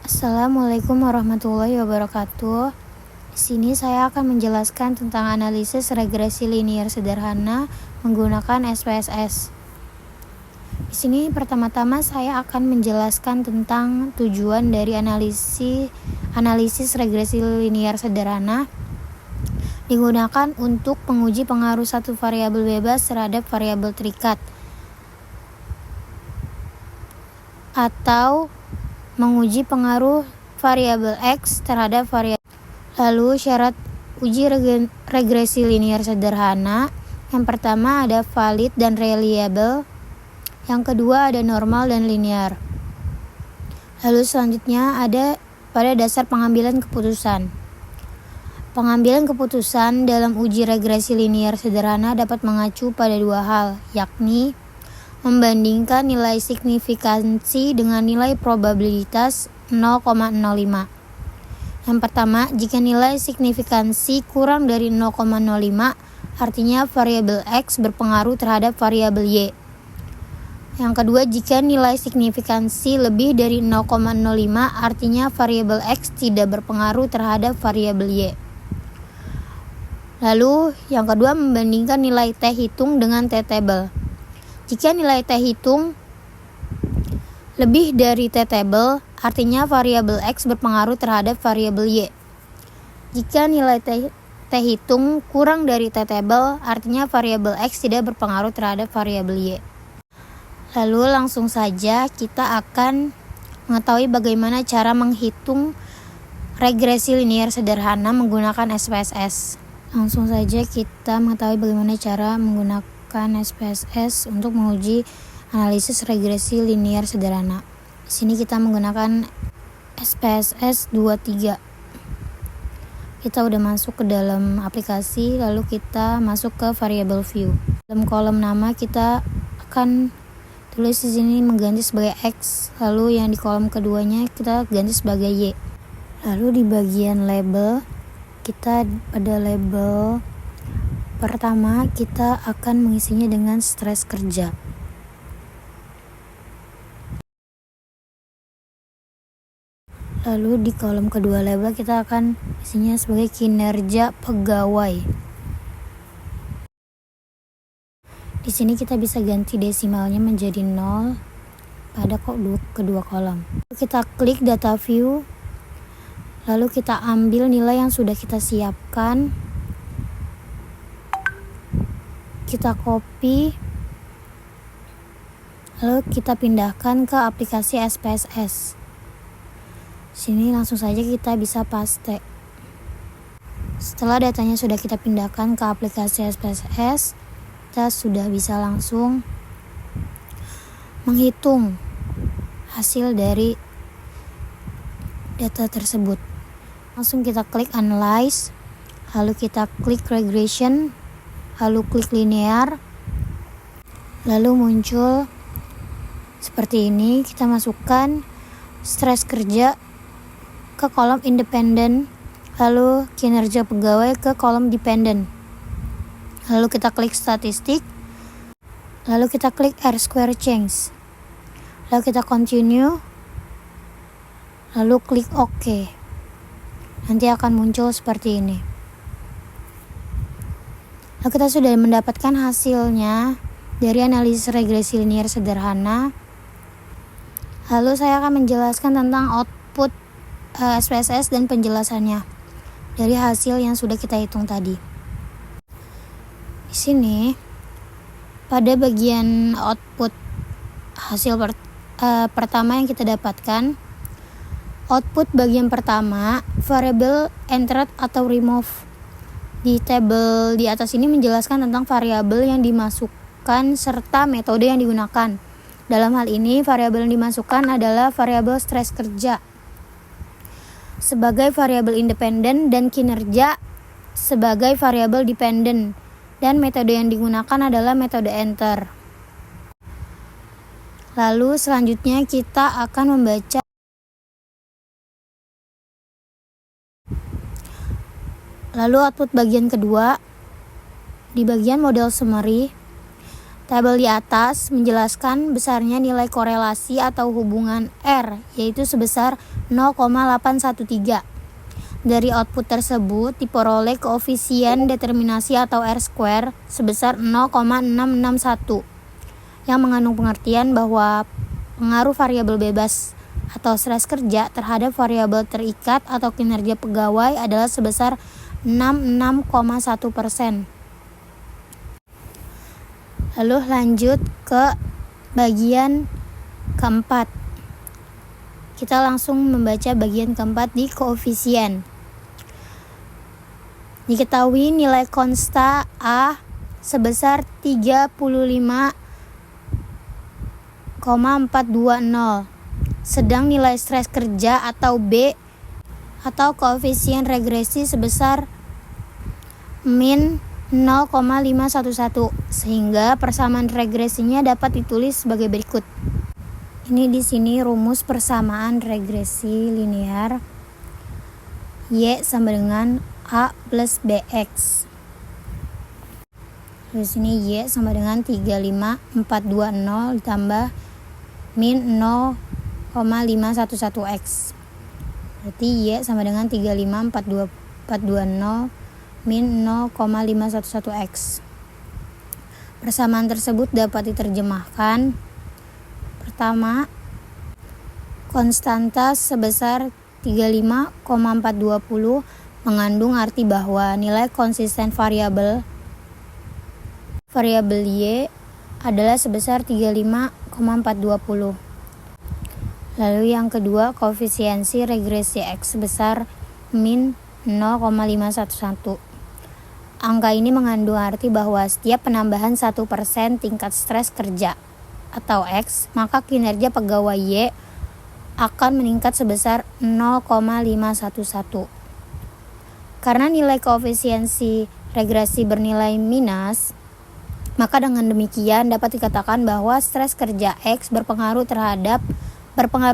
Assalamualaikum warahmatullahi wabarakatuh. Di sini saya akan menjelaskan tentang analisis regresi linear sederhana menggunakan SPSS. Di sini pertama-tama saya akan menjelaskan tentang tujuan dari analisis regresi linear sederhana digunakan untuk menguji pengaruh satu variabel bebas terhadap variabel terikat atau menguji pengaruh variabel X terhadap variabel. Lalu syarat uji regresi linear sederhana. Yang pertama ada valid dan reliable. Yang kedua ada normal dan linear. Lalu selanjutnya ada pada dasar pengambilan keputusan. Pengambilan keputusan dalam uji regresi linear sederhana dapat mengacu pada dua hal, yakni membandingkan nilai signifikansi dengan nilai probabilitas 0,05. Yang pertama, jika nilai signifikansi kurang dari 0,05, artinya variabel X berpengaruh terhadap variabel Y. Yang kedua, jika nilai signifikansi lebih dari 0,05, artinya variabel X tidak berpengaruh terhadap variabel Y. Lalu, yang kedua, membandingkan nilai T hitung dengan T table. Jika nilai T hitung lebih dari T table, artinya variabel X berpengaruh terhadap variabel Y. Jika nilai T hitung kurang dari T table, artinya variabel X tidak berpengaruh terhadap variabel Y. Lalu langsung saja kita akan mengetahui bagaimana cara menghitung regresi linear sederhana menggunakan SPSS. Langsung saja kita mengetahui bagaimana cara menggunakan SPSS untuk menguji analisis regresi linear sederhana. Di sini kita menggunakan SPSS 23. Kita udah masuk ke dalam aplikasi, lalu kita masuk ke variable view. Dalam kolom nama kita akan tulis di sini mengganti sebagai X, lalu yang di kolom keduanya kita ganti sebagai Y. Lalu di bagian label, kita pada label pertama kita akan mengisinya dengan stres kerja. Lalu di kolom kedua label kita akan isinya sebagai kinerja pegawai. Di sini kita bisa ganti desimalnya menjadi 0 pada kedua kolom. Kita klik data view. Lalu kita ambil nilai yang sudah kita siapkan. Kita copy, lalu kita pindahkan ke aplikasi SPSS. Sini langsung saja kita bisa paste. Setelah datanya sudah kita pindahkan ke aplikasi SPSS, kita sudah bisa langsung menghitung hasil dari data tersebut. Langsung kita klik analyze, lalu kita klik regression, lalu klik linear, lalu muncul seperti ini. Kita masukkan stres kerja ke kolom independen, lalu kinerja pegawai ke kolom dependent. Lalu kita klik statistik, lalu kita klik R-square change, lalu kita continue, lalu klik OK. Nanti akan muncul seperti ini. Lalu kita sudah mendapatkan hasilnya dari analisis regresi linear sederhana. Lalu saya akan menjelaskan tentang output SPSS dan penjelasannya dari hasil yang sudah kita hitung tadi. Di sini pada bagian output hasil pertama yang kita dapatkan, output bagian pertama variable entered atau remove. Di tabel di atas ini menjelaskan tentang variabel yang dimasukkan serta metode yang digunakan. Dalam hal ini, variabel yang dimasukkan adalah variabel stres kerja sebagai variabel independen dan kinerja sebagai variabel dependen, dan metode yang digunakan adalah metode enter. Lalu selanjutnya kita akan membaca lalu output bagian kedua. Di bagian model summary Tabel di atas menjelaskan besarnya nilai korelasi atau hubungan R, yaitu sebesar 0,813. Dari output tersebut diperoleh koefisien determinasi atau R-square sebesar 0,661, yang mengandung pengertian bahwa pengaruh variabel bebas atau stres kerja terhadap variabel terikat atau kinerja pegawai adalah sebesar 66,1%. Lalu lanjut ke bagian keempat. Kita langsung membaca bagian keempat di koefisien. Diketahui nilai konsta A sebesar 35,420, sedang nilai stres kerja atau B atau koefisien regresi sebesar min 0,511, sehingga persamaan regresinya dapat ditulis sebagai berikut. Ini di sini rumus persamaan regresi linear Y sama dengan A plus BX. Di sini Y sama dengan 35420 ditambah min 0,511X. Berarti Y sama dengan 35420 min 0,511X. Persamaan tersebut dapat diterjemahkan. Pertama, konstanta sebesar 35,420 mengandung arti bahwa nilai konsisten variabel Y adalah sebesar 35,420. Lalu yang kedua, koefisiensi regresi X sebesar min 0,511. Angka ini mengandung arti bahwa setiap penambahan 1% tingkat stres kerja atau X, maka kinerja pegawai Y akan meningkat sebesar 0,511. Karena nilai koefisiensi regresi bernilai minus, maka dengan demikian dapat dikatakan bahwa stres kerja X berpengaruh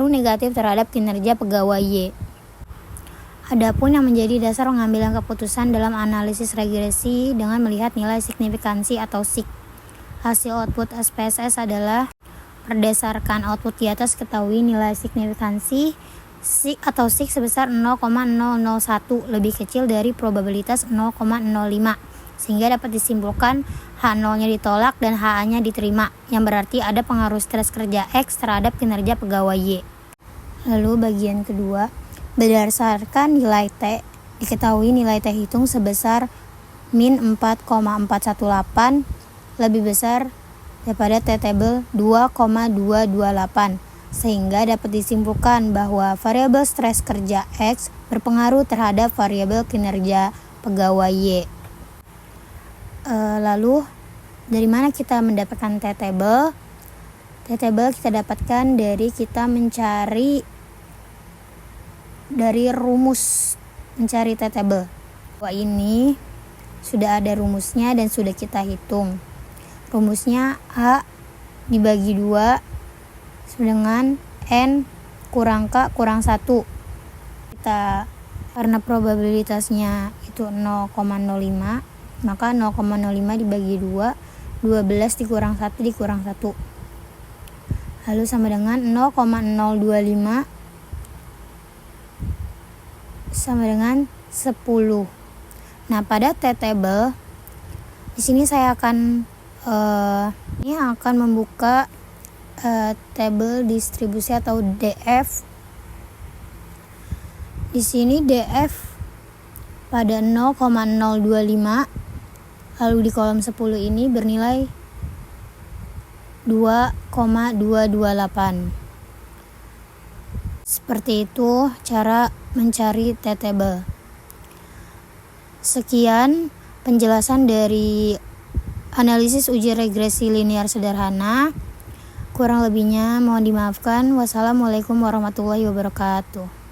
negatif terhadap kinerja pegawai Y. Adapun yang menjadi dasar pengambilan keputusan dalam analisis regresi dengan melihat nilai signifikansi atau SIG. Hasil output SPSS adalah berdasarkan output di atas ketahui nilai signifikansi SIG atau SIG sebesar 0,001 lebih kecil dari probabilitas 0,05, sehingga dapat disimpulkan H0-nya ditolak dan HA-nya diterima, yang berarti ada pengaruh stres kerja X terhadap kinerja pegawai Y. Lalu bagian kedua, berdasarkan nilai T, diketahui nilai T hitung sebesar min 4,418 lebih besar daripada T tabel 2,228, sehingga dapat disimpulkan bahwa variabel stres kerja X berpengaruh terhadap variabel kinerja pegawai Y. Lalu dari mana kita mendapatkan T tabel? T tabel kita dapatkan dari kita mencari dari rumus mencari T tabel. Ini sudah ada rumusnya dan sudah kita hitung. Rumusnya A dibagi 2 dengan N kurang K kurang 1. Karena probabilitasnya itu 0,05, maka 0,05 dibagi 2, 12 dikurang 1 dikurang 1. Lalu sama dengan 0,025 sama dengan 10. Nah, pada T table di sini saya akan membuka tabel distribusi atau DF. Di sini DF pada 0,025 lalu di kolom 10 ini bernilai 2,228. Seperti itu cara mencari T table. Sekian penjelasan dari analisis uji regresi linear sederhana. Kurang lebihnya mohon dimaafkan. Wassalamualaikum warahmatullahi wabarakatuh.